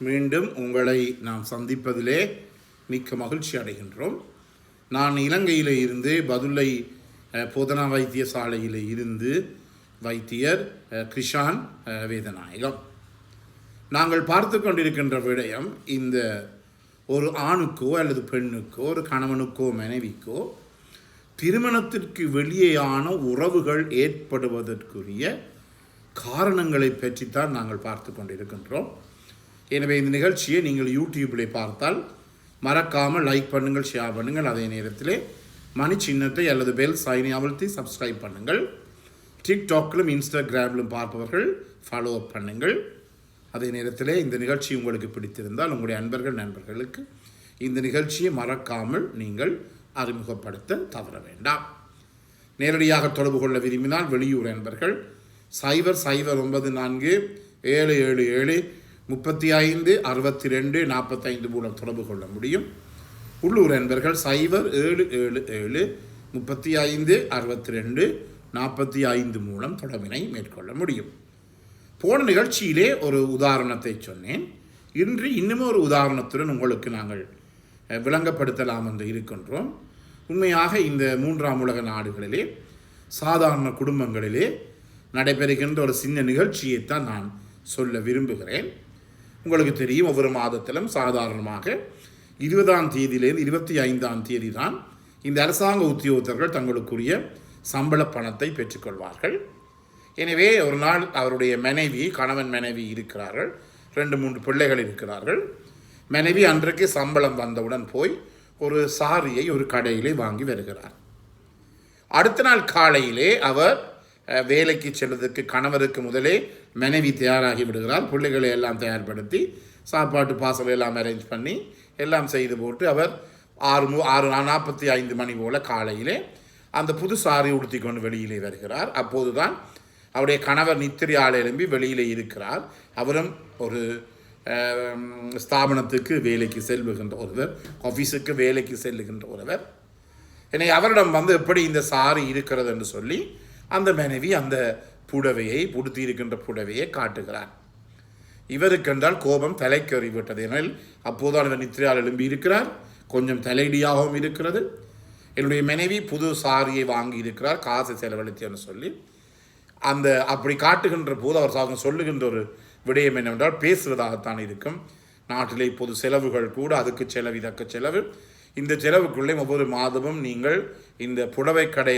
மீண்டும் உங்களை நாம் சந்திப்பதிலே மிக்க மகிழ்ச்சி அடைகின்றோம். நான் இலங்கையில் இருந்து பதுளை போதனா வைத்தியசாலையில் இருந்து வைத்தியர் கிருஷான் வேதநாயகம். நாங்கள் பார்த்து கொண்டிருக்கின்ற விடயம், இந்த ஒரு ஆணுக்கோ அல்லது பெண்ணுக்கோ, ஒரு கணவனுக்கோ மனைவிக்கோ திருமணத்திற்கு வெளியேயான உறவுகள் ஏற்படுவதற்குரிய காரணங்களை பற்றித்தான் நாங்கள் பார்த்து கொண்டிருக்கின்றோம். எனவே இந்த நிகழ்ச்சியை நீங்கள் யூடியூப்பில் பார்த்தால் மறக்காமல் லைக் பண்ணுங்கள், ஷேர் பண்ணுங்கள். அதே நேரத்தில் மணி சின்னத்தை அல்லது பெல் சைனை அழுத்தி சப்ஸ்கிரைப் பண்ணுங்கள். டிக்டாக்கிலும் இன்ஸ்டாகிராமிலும் பார்ப்பவர்கள் ஃபாலோ அப் பண்ணுங்கள். அதே நேரத்தில் இந்த நிகழ்ச்சி உங்களுக்கு பிடித்திருந்தால் உங்களுடைய அன்பர்கள் நண்பர்களுக்கு இந்த நிகழ்ச்சியை மறக்காமல் நீங்கள் அறிமுகப்படுத்த தவற வேண்டாம். நேரடியாக தொடர்பு கொள்ள விரும்பினால் வெளியூர் அன்பர்கள் 009777356245 மூலம் தொடர்பு கொள்ள முடியும். உள்ளூர் அன்பர்கள் 0777356245 மூலம் தொடர்பினை மேற்கொள்ள முடியும். போன நிகழ்ச்சியிலே ஒரு உதாரணத்தை சொன்னேன். இன்று இன்னும் ஒரு உதாரணத்துடன் உங்களுக்கு நாங்கள் விளங்கப்படுத்தலாம் என்று இருக்கின்றோம். உண்மையாக இந்த 3ஆம் உலக நாடுகளிலே சாதாரண குடும்பங்களிலே நடைபெறுகின்ற ஒரு சின்ன நிகழ்ச்சியைத்தான் நான் சொல்ல விரும்புகிறேன். உங்களுக்கு தெரியும், ஒவ்வொரு மாதத்திலும் சாதாரணமாக 20ஆம் தேதியிலேருந்து 25ஆம் தேதி தான் இந்த அரசாங்க உத்தியோகத்தர்கள் தங்களுக்குரிய சம்பள பணத்தை பெற்றுக்கொள்வார்கள். எனவே ஒரு நாள் அவருடைய மனைவி, கணவன் மனைவி இருக்கிறார்கள், 2-3 பிள்ளைகள் இருக்கிறார்கள். மனைவி அன்றைக்கு சம்பளம் வந்தவுடன் போய் ஒரு சாரியை ஒரு கடையிலே வாங்கி வருகிறார். அடுத்த நாள் காலையிலே அவர் வேலைக்கு செல்வதற்கு கணவருக்கு முதலே மனைவி தயாராகி விடுகிறார். பிள்ளைகளை எல்லாம் தயார்படுத்தி சாப்பாட்டு பாசல் எல்லாம் அரேஞ்ச் பண்ணி எல்லாம் செய்து போட்டு அவர் 6:45 மணி போல் காலையிலே அந்த புது சாரி உடுத்தி கொண்டு வெளியிலே வருகிறார். அப்போது தான் அவருடைய கணவர் நித்திரையால் எழும்பி வெளியிலே இருக்கிறார். அவரும் ஒரு ஸ்தாபனத்துக்கு வேலைக்கு செல்லுகின்ற ஒருவர், ஆஃபீஸுக்கு வேலைக்கு செல்லுகின்ற ஒருவர். என்னை அவரிடம் எப்படி இந்த சாரி இருக்கிறது என்று சொல்லி அந்த மனைவி அந்த புடவையை, புடுத்தி இருக்கின்ற புடவையை காட்டுகிறார். இவருக்கு என்றால் கோபம் தலைக்கறி விட்டது. ஏனால் அப்போதான் அவர் நித்திரையால் எழும்பி இருக்கிறார், கொஞ்சம் தலையடியாகவும் இருக்கிறது. என்னுடைய மனைவி புது சாரியை வாங்கி இருக்கிறார், காசு செலவழித்தேன்னு சொல்லி அந்த அப்படி காட்டுகின்ற போது அவர் சொல்லுகின்ற ஒரு விடயம் என்னவென்றால், பேசுவதாகத்தான் இருக்கும். நாட்டிலே இப்போது செலவுகள் கூட, அதுக்கு செலவு இதற்கு செலவு. இந்த செலவுக்குள்ளே ஒவ்வொரு மாதமும் நீங்கள் இந்த புடவை கடை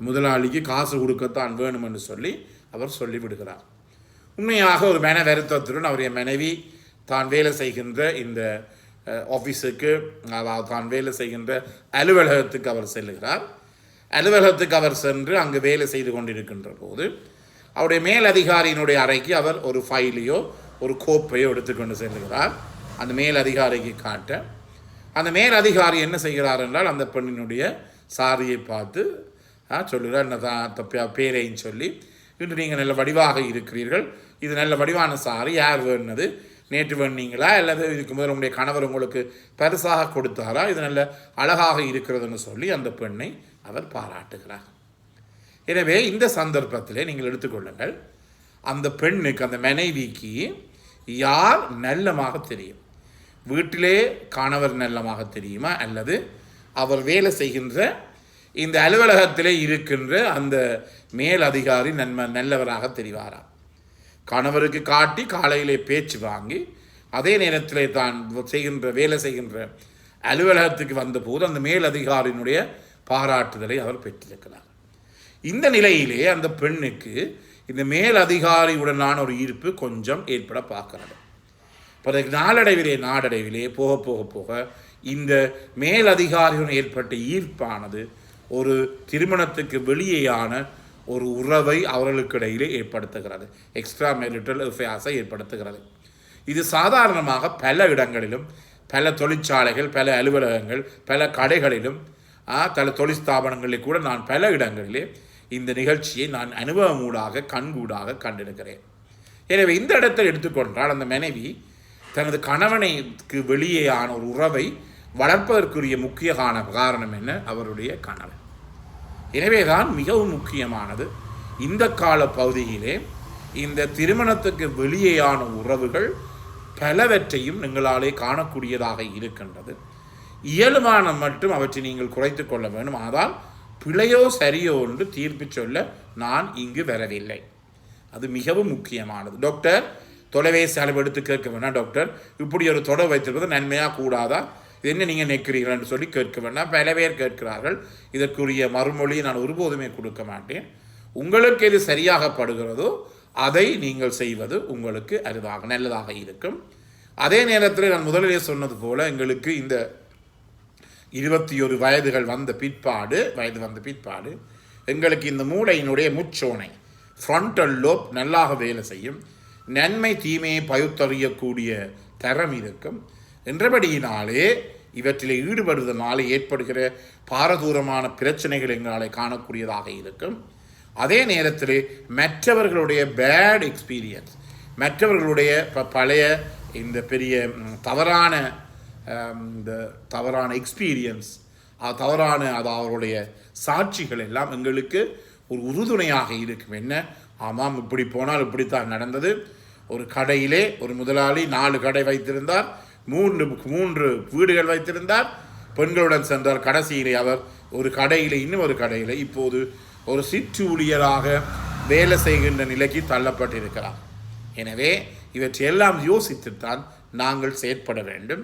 முதலாளிக்கு காசு கொடுக்கத்தான் வேணும் என்று சொல்லி அவர் சொல்லிவிடுகிறார். உண்மையாக ஒரு மன வருத்தத்துடன் அவருடைய மனைவி தான் வேலை செய்கின்ற இந்த ஆஃபீஸுக்கு, தான் வேலை செய்கின்ற அலுவலகத்துக்கு அவர் செல்லுகிறார். அலுவலகத்துக்கு அவர் சென்று அங்கு வேலை செய்து கொண்டிருக்கின்ற போது அவருடைய மேலதிகாரியினுடைய அறைக்கு அவர் ஒரு ஃபைலையோ ஒரு கோப்பையோ எடுத்துக்கொண்டு செல்லுகிறார். அந்த மேலதிகாரிக்கு காட்ட அந்த மேலதிகாரி என்ன செய்கிறார் என்றால், அந்த பெண்ணினுடைய சாரியை பார்த்து சொல்லுகிறார், என்ன பேரையும் சொல்லி, இன்று நீங்கள் நல்ல வடிவாக இருக்கிறீர்கள், இது நல்ல வடிவான சாரி, யார் வேணுனது, நேற்று வேணுனீங்களா அல்லது இதுக்கு முதல் உங்களுடைய கணவர் உங்களுக்கு பரிசாக கொடுத்தாரா, இது நல்ல அழகாக இருக்கிறதுன்னு சொல்லி அந்த பெண்ணை அவர் பாராட்டுகிறார். எனவே இந்த சந்தர்ப்பத்தில் நீங்கள் எடுத்துக்கொள்ளுங்கள், அந்த பெண்ணுக்கு, அந்த மனைவிக்கு யார் நல்லமாக தெரியும்? வீட்டிலே கணவர் நல்லமாக தெரியுமா, அல்லது அவர் வேலை செய்கின்ற இந்த அலுவலகத்திலே இருக்கின்ற அந்த மேல் அதிகாரி நல்லவராக தெரிவாரா? கணவருக்கு காட்டி காலையிலே பேச்சு வாங்கி அதே நேரத்திலே தான் வேலை செய்கின்ற அலுவலகத்துக்கு வந்தபோது அந்த மேல் அதிகாரியினுடைய பாராட்டுதலை அவர் பெற்றிருக்கிறார். இந்த நிலையிலே அந்த பெண்ணுக்கு இந்த மேல் அதிகாரியுடனான ஒரு ஈர்ப்பு கொஞ்சம் ஏற்பட பார்க்கிறது. பிறகு நாளடைவிலே போக போக போக இந்த மேல் அதிகாரியுடன் ஏற்பட்ட ஈர்ப்பானது ஒரு திருமணத்துக்கு வெளியேயான ஒரு உறவை அவர்களுக்கு இடையிலே ஏற்படுத்துகிறது, எக்ஸ்ட்ரா மேரிட்டல் அஃபேர்ஸை ஏற்படுத்துகிறது. இது சாதாரணமாக பல இடங்களிலும், பல தொழிற்சாலைகள், பல அலுவலகங்கள், பல கடைகளிலும், பல தொழிற்ஸ்தாபனங்களில் கூட நான் பல இடங்களிலே இந்த நிகழ்ச்சியை நான் அனுபவமூடாக கண்கூடாக கண்டிருக்கிறேன். எனவே இந்த இடத்தில் எடுத்துக்கொண்டால் அந்த மனைவி தனது கணவனுக்கு வெளியேயான ஒரு உறவை வளர்ப்பதற்குரிய முக்கிய காரணம் என்ன? அவருடைய கணவன். எனவேதான் மிகவும் முக்கியமானது இந்த கால பகுதியிலே இந்த திருமணத்துக்கு வெளியேயான உறவுகள் பலவற்றையும் நீங்களாலே காணக்கூடியதாக இருக்கின்றது. இயலுமான மட்டும் அவற்றை நீங்கள் குறைத்து கொள்ள வேண்டும். ஆனால் பிழையோ சரியோ என்று தீர்ப்பு சொல்ல நான் இங்கு வரவில்லை. அது மிகவும் முக்கியமானது. டாக்டர் தொலைபேசி அளவு எடுத்து கேட்க வேண்டாம். டாக்டர் இப்படி ஒரு தொடர் வைத்திருப்பது நன்மையாக கூடாதா, இது என்ன நீங்கள் நிற்கிறீர்கள் என்று சொல்லி கேட்க வேண்டாம். பல பேர் கேட்கிறார்கள். இதற்குரிய மறுமொழியை நான் ஒருபோதுமே கொடுக்க மாட்டேன். உங்களுக்கு எது சரியாகப்படுகிறதோ அதை நீங்கள் செய்வது உங்களுக்கு நல்லதாக இருக்கும். அதே நேரத்தில் நான் முதலிலே சொன்னது போல எங்களுக்கு இந்த 21 வயது வந்த பிற்பாடு எங்களுக்கு இந்த மூளையினுடைய முச்சோனை ஃப்ரண்டல் லோப் நல்லாக வேலை செய்யும். நன்மை தீமையை பகுத்தறியக்கூடிய தரம் இருக்கும். என்றபடியினாலே இவற்றில் ஈடுபடுவதனாலே ஏற்படுகிற பாரதூரமான பிரச்சனைகள் எங்களாலே காணக்கூடியதாக இருக்கும். அதே நேரத்தில் மற்றவர்களுடைய பேட் எக்ஸ்பீரியன்ஸ், மற்றவர்களுடைய பழைய இந்த பெரிய தவறான எக்ஸ்பீரியன்ஸ், அது அவருடைய சாட்சிகள் எல்லாம் எங்களுக்கு ஒரு உறுதுணையாக இருக்கும். என்ன, ஆமாம் இப்படி போனால் இப்படித்தான் நடந்தது. ஒரு கடையிலே ஒரு முதலாளி 4 கடை வைத்திருந்தார், 3 வீடுகள் வைத்திருந்தார், பெண்களுடன் சென்றார். கடைசியிலே அவர் ஒரு கடையில் இன்னும் ஒரு கடையில் இப்போது ஒரு சிற்றூழியராக வேலை செய்கின்ற நிலைக்கு தள்ளப்பட்டிருக்கிறார். எனவே இவற்றையெல்லாம் யோசித்துத்தான் நாங்கள் செயற்பட வேண்டும்.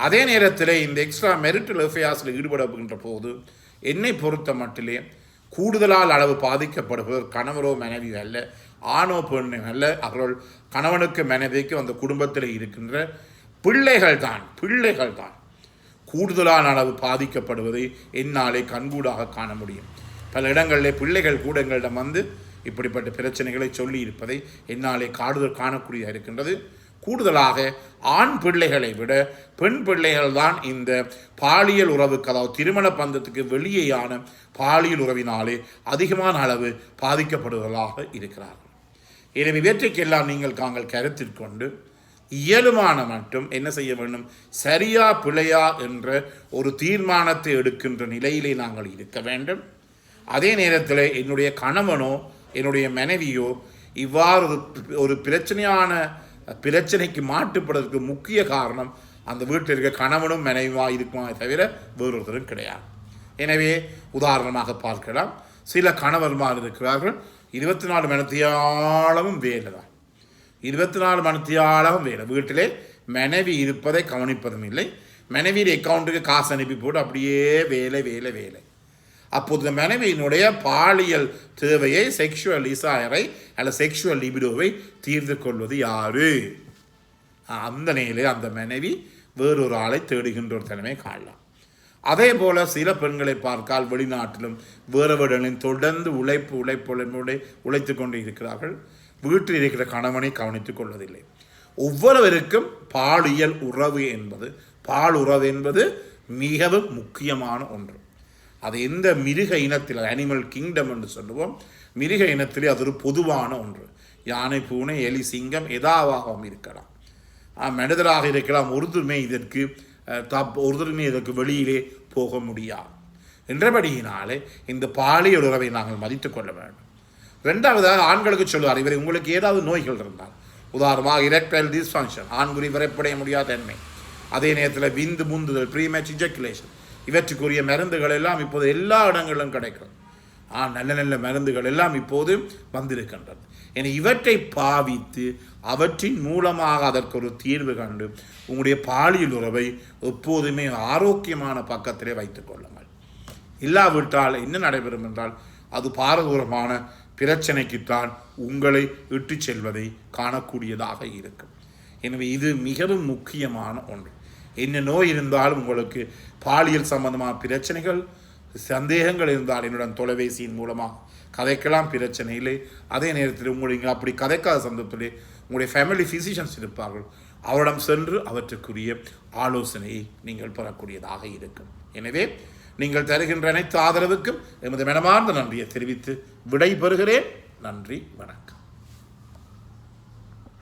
அதே நேரத்தில் இந்த எக்ஸ்ட்ரா மெரிட்டல் அஃபேர்ஸில் ஈடுபடுகின்ற போது என்னை பொறுத்த மட்டிலே கூடுதலால் அளவு பாதிக்கப்படுபவர் கணவரோ மனைவி அல்ல, ஆணோ பெண்ணோ அல்ல. அவர்கள் கணவனுக்கு மனைவிக்கு அந்த குடும்பத்தில் இருக்கின்ற பிள்ளைகள் தான் கூடுதலான அளவு பாதிக்கப்படுவதை என்னாலே கண்கூடாக காண முடியும். பல இடங்களில் பிள்ளைகள் கூட எங்களிடம் வந்து இப்படிப்பட்ட பிரச்சனைகளை சொல்லி இருப்பதை என்னாலே காணக்கூடியதாக இருக்கின்றது. கூடுதலாக ஆண் பிள்ளைகளை விட பெண் பிள்ளைகள் தான் இந்த பாலியல் உறவுக்கு, அதாவது திருமண பந்தத்துக்கு வெளியேயான பாலியல் உறவினாலே அதிகமான அளவு பாதிக்கப்படுவதாக இருக்கிறார்கள். எனவே இவற்றைக்கெல்லாம் நாங்கள் கருத்தில் கொண்டு இயலுமான மட்டும் என்ன செய்ய வேண்டும், சரியா பிழையா என்ற ஒரு தீர்மானத்தை எடுக்கின்ற நிலையிலே நாங்கள் இருக்க வேண்டும். அதே நேரத்தில் என்னுடைய கணவனோ என்னுடைய மனைவியோ இவ்வாறு ஒரு பிரச்சனைக்கு மாட்டுப்படுவதற்கு முக்கிய காரணம் அந்த வீட்டில் இருக்க கணவனும் மனைவியாக இருக்குமா தவிர வேறொருத்தரும் கிடையாது. எனவே உதாரணமாக பார்க்கலாம், சில கணவன்மார் இருக்கிறார்கள் 24 மணித்தியாலமும் வேலை தான், 24 மணித்தியாலும் வேலை. வீட்டிலே மனைவி இருப்பதை கவனிப்பதும் இல்லை. மனைவியின் அக்கௌண்ட்டுக்கு காசு அனுப்பி போட்டு அப்படியே வேலை. அப்போது இந்த மனைவியினுடைய பாலியல் தேவையை, செக்ஷுவல் டிசைரை அல்ல செக்ஷுவல் லிபிடோவை தீர்த்து கொள்வது யாரு? அந்த நிலையிலே அந்த மனைவி வேறொரு ஆளை தேடுகின்ற ஒரு தன்மை காணலாம். அதே போல சில பெண்களை பார்த்தால் வெளிநாட்டிலும் வேறு வீடுகளிலும் தொடர்ந்து உழைத்து கொண்டு இருக்கிறார்கள். வீட்டில் இருக்கிற கணவனை கவனித்துக் கொள்வதில்லை. ஒவ்வொருவருக்கும் பாலியல் உறவு என்பது மிகவும் முக்கியமான ஒன்று. அது எந்த மிருக இனத்தில், அனிமல் கிங்டம் என்று சொல்லுவோம், மிருக இனத்திலே அது ஒரு பொதுவான ஒன்று. யானை, பூனை, எலி, சிங்கம் எதாவாகவும் இருக்கலாம், மனிதராக இருக்கலாம். ஒருத்தருமே இதற்கு வெளியிலே போக முடியாது. என்றபடியினாலே இந்த பாலியல் உறவை நாங்கள் மதித்து கொள்ள வேண்டும். ரெண்டாவதாக ஆண்களுக்கு சொல்லுவார், இவரை உங்களுக்கு ஏதாவது நோய்கள் இருந்தால், உதாரணமாக எரெக்டைல் டிஸ்ஃபங்க்ஷன், ஆண்குறி விரைப்படைய முடியாத தன்மை, அதே நேரத்தில் விந்து முந்துதல், ப்ரீமேச் இஜக்குலேஷன், இவற்றுக்குரிய மருந்துகள் எல்லாம் இப்போது எல்லா இடங்களிலும் கிடைக்கும். நல்ல மருந்துகள் எல்லாம் இப்போது வந்திருக்கின்றது. என இவற்றை பாவித்து அவற்றின் மூலமாக அதற்கு ஒரு தீர்வு கண்டு உங்களுடைய பாலியல் உறவை எப்போதுமே ஆரோக்கியமான பக்கத்திலே வைத்துக் கொள்ளுங்கள். இல்லாவிட்டால் என்ன நடைபெறும் என்றால் அது பாரதூரமான பிரச்சனைக்குத்தான் உங்களை இட்டு செல்வதை காணக்கூடியதாக இருக்கும். எனவே இது மிகவும் முக்கியமான ஒன்று. என்ன நோய் இருந்தாலும் உங்களுக்கு பாலியல் சம்பந்தமான பிரச்சனைகள், சந்தேகங்கள் இருந்தால் என்னுடன் தொலைபேசியின் மூலமாக கதைக்கலாம், பிரச்சனை இல்லை. அதே நேரத்தில் உங்களுக்கு அப்படி கதைக்காத சந்தர்ப்பத்திலே உங்களுடைய ஃபேமிலி ஃபிசிஷியன்ஸ் இருப்பார்கள், அவரிடம் சென்று அவற்றுக்குரிய ஆலோசனையை நீங்கள் பெறக்கூடியதாக இருக்கும். எனவே நீங்கள் தருகின்ற அனைத்து ஆதரவுக்கும் எமது மனமார்ந்த நன்றியை தெரிவித்து விடை பெறுகிறேன். நன்றி, வணக்கம்.